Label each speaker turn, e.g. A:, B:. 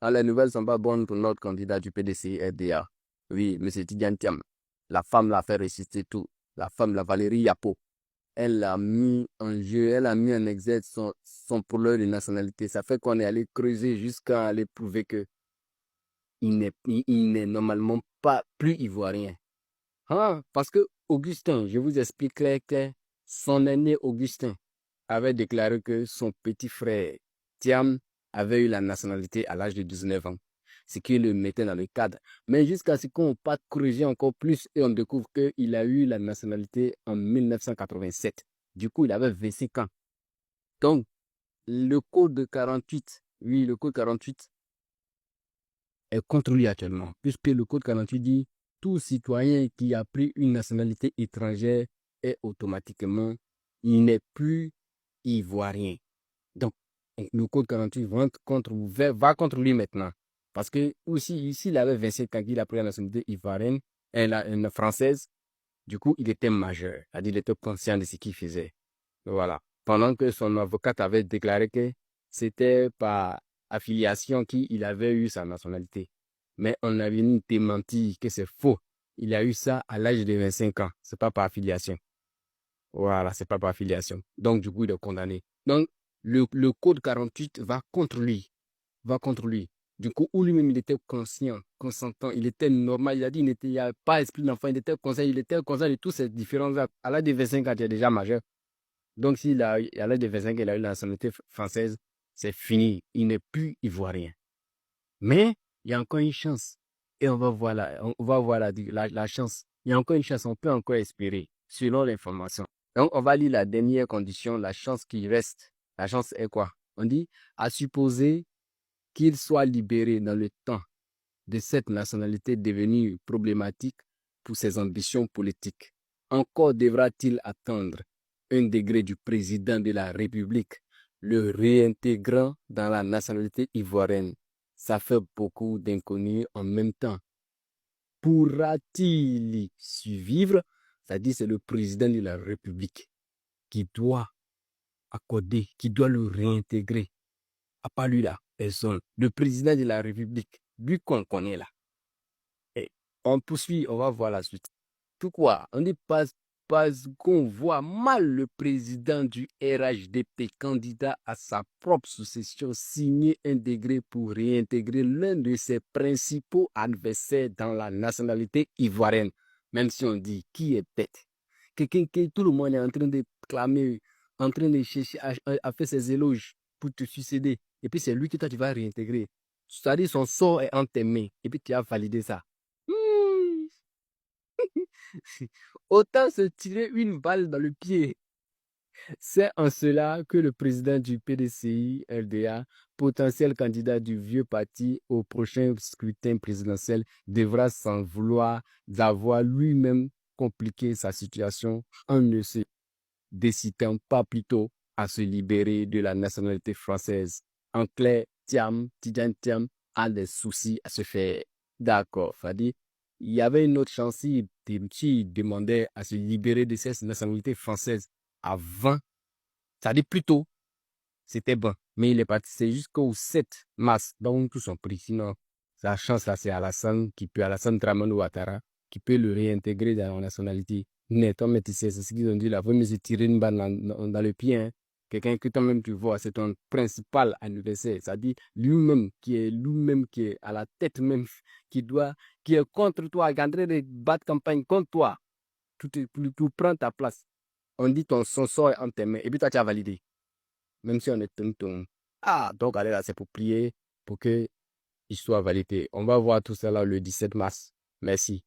A: Ah, les nouvelles sont pas bonnes pour notre candidat du PDC RDA. Oui, M. Tidiane Thiam. La femme l'a fait résister tout. La femme, la Valérie Yapo. Elle a mis en jeu, elle a mis en exergue son problème de nationalité. Ça fait qu'on est allé creuser jusqu'à aller prouver que il n'est normalement pas plus ivoirien. Ah, parce que Augustin, je vous explique que son aîné Augustin avait déclaré que son petit frère Thiam avait eu la nationalité à l'âge de 19 ans, ce qui le mettait dans le cadre. Mais jusqu'à ce qu'on parte corriger encore plus et on découvre qu'il a eu la nationalité en 1987. Du coup, il avait 25 ans. Donc, le code 48, oui, le code 48 est contre lui actuellement, puisque le code 48 dit tout citoyen qui a pris une nationalité étrangère est automatiquement, il n'est plus ivoirien. Donc, le code 48 va contre lui maintenant. Parce que aussi, s'il avait 27 ans, qu'il a pris la nationalité ivoirienne, une française, du coup, il était majeur. C'est-à-dire, il était conscient de ce qu'il faisait. Voilà. Pendant que son avocate avait déclaré que c'était par affiliation qu'il avait eu sa nationalité. Mais on a venu démentir que c'est faux. Il a eu ça à l'âge de 25 ans. C'est pas par affiliation. Voilà, c'est pas par affiliation. Donc, du coup, il est condamné. Donc, le code 48 va contre lui. Va contre lui. Du coup, où lui-même, il était conscient, consentant, il était normal. Il a dit, il n'y a pas esprit d'enfant, il était conscient de tous ces différents actes. À l'âge de 25 ans, il est déjà majeur. Donc, à l'âge de 25 ans, il a eu la nationalité française, c'est fini. Il n'est plus ivoirien. Mais, il y a encore une chance. Et on va voir la chance. Il y a encore une chance, on peut encore espérer, selon l'information. Donc, on va lire la dernière condition, la chance qui reste. La chance est quoi? On dit, à supposer qu'il soit libéré dans le temps de cette nationalité devenue problématique pour ses ambitions politiques. Encore devra-t-il attendre un décret du président de la République le réintégrant dans la nationalité ivoirienne. Ça fait beaucoup d'inconnus en même temps. Pourra-t-il y survivre? C'est-à-dire c'est le président de la République qui doit accorder, qui doit le réintégrer. À part lui là, personne. Le président de la République, lui qu'on connaît là. Et on poursuit, on va voir la suite. Pourquoi? On dit parce qu'on voit mal le président du RHDP, candidat à sa propre succession, signer un décret pour réintégrer l'un de ses principaux adversaires dans la nationalité ivoirienne. Même si on dit qui est bête. Quelqu'un que tout le monde est en train de clamer, en train de chercher à faire ses éloges pour te succéder. Et puis c'est lui que toi tu vas réintégrer. C'est-à-dire son sort est en tes mains. Et puis tu as validé ça. Autant se tirer une balle dans le pied. C'est en cela que le président du PDCI, LDA, potentiel candidat du vieux parti au prochain scrutin présidentiel, devra s'en vouloir d'avoir lui-même compliqué sa situation en ne se décidant pas plutôt à se libérer de la nationalité française. En clair, Tidiane Thiam a des soucis à se faire. D'accord, Fadi. Il y avait une autre chance s'il demandait à se libérer de cette nationalité française avant, c'est-à-dire plus tôt, c'était bon. Mais il est parti, c'est jusqu'au 7 mars, donc tous sont pris. Sinon, sa chance là, c'est Alassane Dramane Ouattara, qui peut le réintégrer dans la nationalité. Mais toi, tu sais, c'est ce qu'ils ont dit là, il vaut mieux se tirer une balle dans le pied. Hein. Quelqu'un que toi-même tu vois, c'est ton principal adversaire. C'est-à-dire lui-même qui est à la tête même, qui est contre toi, qui est en train de battre campagne contre toi, pour prendre ta place. On dit son sort est en tes mains, et puis toi, tu as validé. Même si on est tonton. Ah, donc allez là, c'est pour prier pour que il soit validé. On va voir tout ça là le 17 mars. Merci.